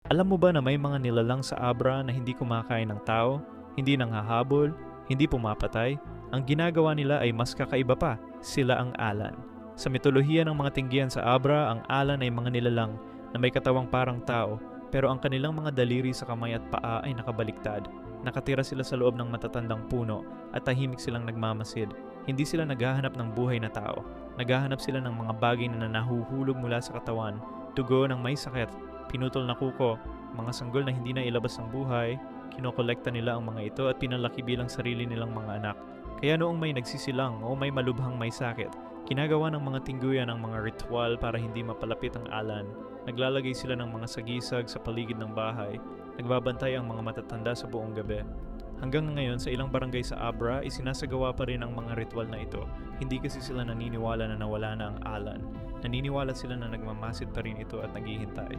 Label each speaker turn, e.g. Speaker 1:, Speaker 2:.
Speaker 1: Alam mo ba na may mga nilalang sa Abra na hindi kumakain ng tao, hindi nanghahabol, hindi pumapatay? Ang ginagawa nila ay mas kakaiba pa, sila ang Alan. Sa mitolohiya ng mga tinggihan sa Abra, ang Alan ay mga nilalang na may katawang parang tao, pero ang kanilang mga daliri sa kamay at paa ay nakabaliktad. Nakatira sila sa loob ng matatandang puno at tahimik silang nagmamasid. Hindi sila naghahanap ng buhay na tao. Naghahanap sila ng mga bagay na nahuhulog mula sa katawan, dugo ng may sakit, pinutol na kuko, mga sanggol na hindi na ilabas ng buhay. Kinokolekta nila ang mga ito at pinalaki bilang sarili nilang mga anak. Kaya noong may nagsisilang o may malubhang may sakit, ginagawa ng mga tingguyan ang mga ritual para hindi mapalapit ang Alan. Naglalagay sila ng mga sagisag sa paligid ng bahay. Nagbabantay ang mga matatanda sa buong gabi. Hanggang ngayon sa ilang barangay sa Abra, isinasagawa pa rin ang mga ritual na ito. Hindi kasi sila naniniwala na nawala na ang Alan. Naniniwala sila na nagmamasid pa rin ito at naghihintay.